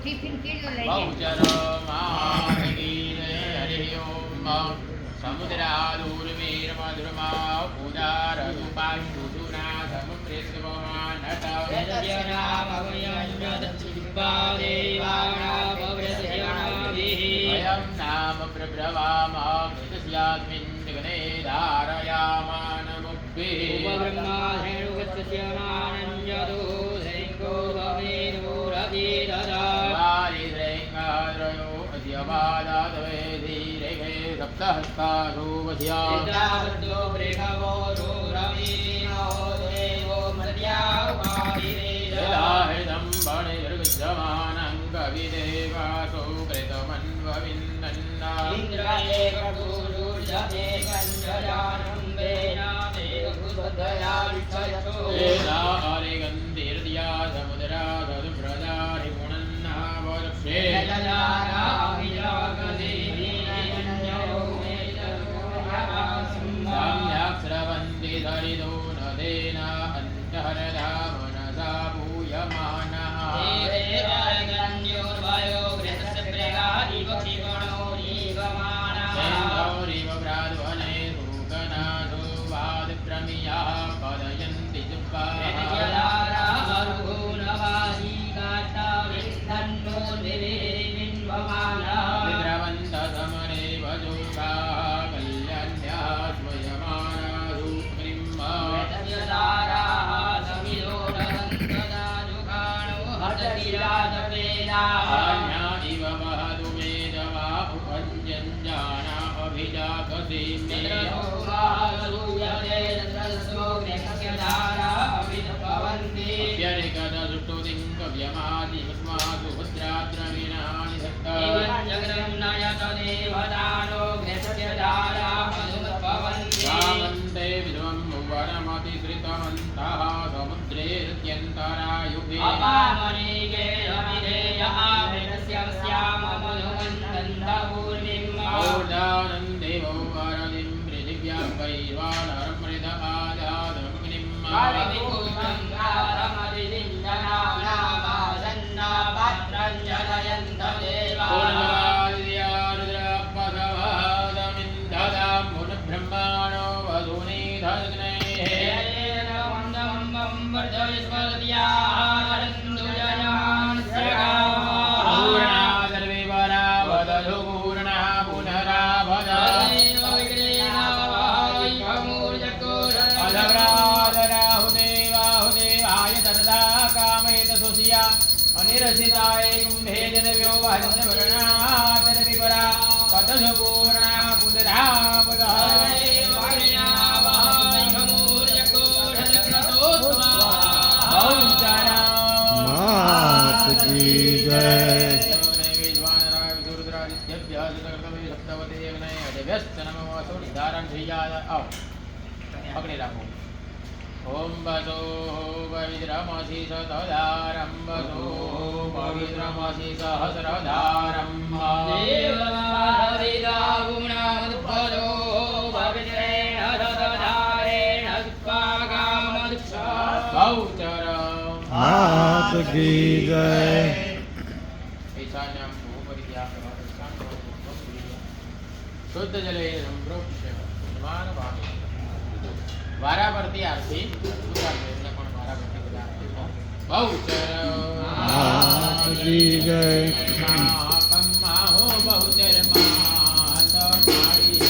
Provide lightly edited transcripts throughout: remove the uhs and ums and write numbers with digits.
Tiffin કીધું લઈ બહુચર મહાગીર હરિ ઓમ સમુદ્રાદુર્વીર મધુરમા ઉદાર રૂપાશુના સમપ્રેસ્વમાનટ વયમ નામ પ્રબ્રવામૃતસ્યાસ્મિન ગણે ધારયામાન મુક્તિ પકડી રાખો. ઓમ બસો પવિત્રમસી સતધારમ બસો પવિત્રમસી સહસ્રધારમ બહુચર માત કી જય. શુદ્ધ જલે વારાફરતી આરતી ઉતારજો એટલે પણ વારાફરતી બધા આરતી બહુચર જય. હો બહુચર માત મારી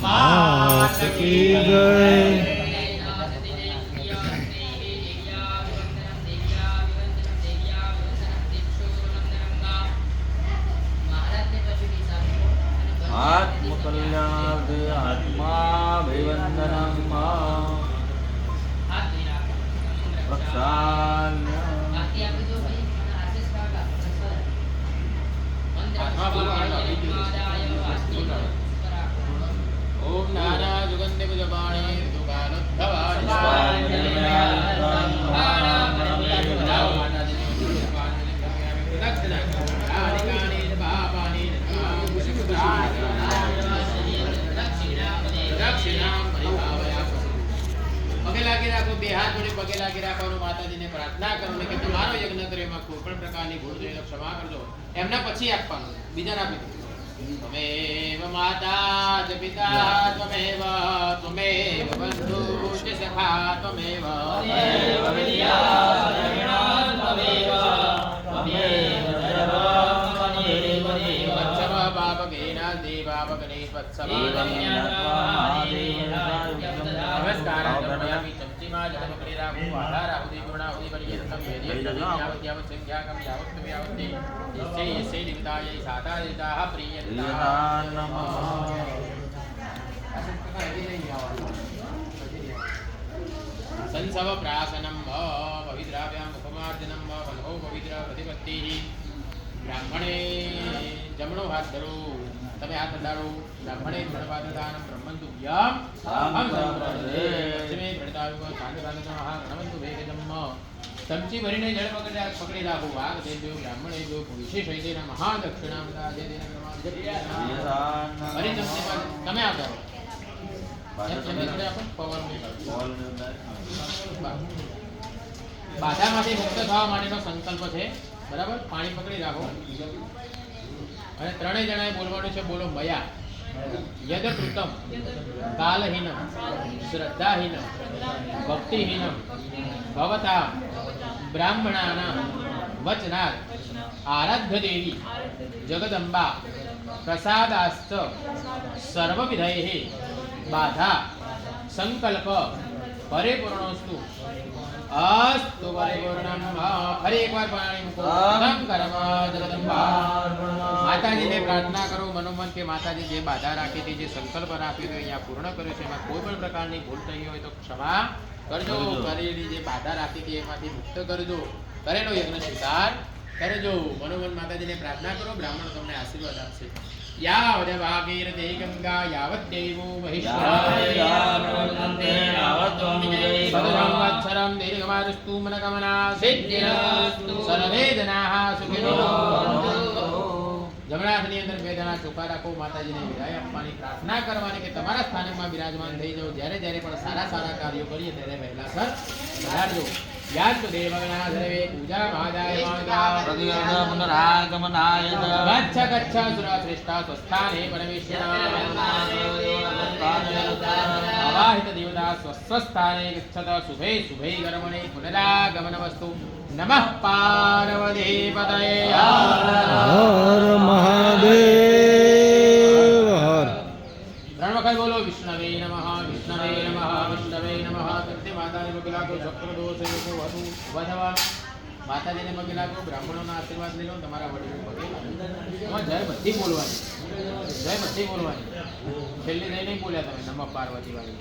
માત કી જય. આત્મકલ્યાણાર્થે આત્માભિવંદનમ પ્રક્ષાલ્ય. ઓમ નાના જુગંધે પુજપાણે પગે લાગી રાખો, બે હાથ જોડી પગે લાગી રાખવાનું, માતાજીને પ્રાર્થના કરવાની કે તમારો યજ્ઞ કર્યોમાં કોઈ પણ પ્રકારની ભૂલ થઈ તો ક્ષમા કરજો. એમના પછી આપવાનું, બીજાના આપી દો. ત્વમેવ માતા ચ પિતા ત્વમેવ ત્વમેવ બંધુ ચ સખા ત્વમેવ વત્સવ પાપકેના દેવાપકને નમસ્કાર. ચમચીમાં જળ પકડી રાખવું, આહાર આહુતિ પૂર્ણાહુતિ પર્યંતમ યાવત યાવત સંખ્યાકમ યાવત યાવતે યસ્ય યસ્ય લિંગતાય સાતા લિંગાહ પ્રિયંતા નમઃ. સંસવ પ્રાસનમ પવિત્રાભ્યામ મુખમાર્જનમ વલ્હો પવિત્ર પ્રતિપત્તિઃ. બ્રાહ્મણે જમણો હાથ ધરો, તમે હાથ અડાડો. બ્રાહ્મણે ધર્મપાદદાનમ બ્રહ્મંતુભ્યામ અહમ સંપ્રદે પશ્ચિમે પ્રણતાયુગ શાંતિપાદનમઃ ગણવંતુ વેગજમ્મ. ચમચી ભરીને જળ પકડી રાખો. વાઘ દેવ્યો બ્રાહ્મણે જો વિશેષ મહાદક્ષિણામ દાજે દેન ક્રમા ભરી ચમચીમાં તમે આવતા બાધામાંથી મુક્ત થવા માટેનો સંકલ્પ છે. બરાબર, પાણી પકડી રાખો અને ત્રણેય જણાએ બોલવાનું છે. બોલો મયા યદ કૃતમ કાલહીનમ શ્રદ્ધાહીનમ ભક્તિહીનમ ભવતા બ્રાહ્મણાના વચનાत् આરાધ્ય દેવી જગદંબા પ્રસાદાસ્ત સર્વવિધૈઃ બાધા સંકલ્પ પરિપૂર્ણોસ્તુ અસ્તુ પરિપૂર્ણમ. ફરી એકવાર પાણી મૂકો. કર્મ જગદંબા. માતાજીને પ્રાર્થના કરો મનોમન કે માતાજી જે બાધા રાખી હતી, જે સંકલ્પ રાખ્યો હતો અહીંયા પૂર્ણ કર્યો છે. એમાં કોઈ પણ પ્રકારની ભૂલ થઈ હોય તો ક્ષમા કરજો. કરેલી જે બાધા રાખી હતી એમાંથી મુક્ત કરજો. કરેલો યજ્ઞ સ્વીકાર કરજો. મનોમન માતાજીને પ્રાર્થના કરો, બ્રાહ્મણો તમને આશીર્વાદ આપશે. યાવદ ભાગીરથે ગંગા યાવદ દેવો મહેશ્વરાય સદસંવત્સરં દીર્ઘમાયુસ્તુ મનોકામના સિદ્ધિરસ્તુ સર્વે જનાઃ સુખિનો ભવન્તુ. જમણા હાથની અંદર બે જણા ચોખા રાખો. માતાજીને વિદાય આપવાની, પ્રાર્થના કરવાની કે તમારા સ્થાનમાં બિરાજમાન થઈ જાઓ. જ્યારે જ્યારે પણ સારા સારા કાર્યો કરીએ ત્યારે વહેલાસર બિરાજજો. યાદ દેવગણા સર્વે પૂજા મહાદાય માતા પુનરાગમનાય ગચ્છ ગચ્છ સુરા શ્રેષ્ઠા સ્વસ્થાને પરમેશ્વરા અવાહિત દેવતા સ્વસ્થાને ગચ્છત શુભે શુભે કર્મણે પુનરાગમનમસ્તુ. નમઃ પાર્વતી પતયે હર મહાદેવ હર. ત્રણ વખત બોલો. વિષ્ણવે નમઃ વિષ્ણવે નમઃ વિષ્ણવે નમઃ. કીર્તિ માતાને પગે લાગો. ચક્રદોષ યોગો વધુ વધવા. માતાજીને પગે લાગો. બ્રાહ્મણોના આશીર્વાદ લઈ લો. તમારા વડીલો પગે લાગો. જય બધી બોલવાની, જય બધી બોલવાની. છેલ્લી જય નહીં બોલ્યા તમે. નમઃ પાર્વતી વાળી.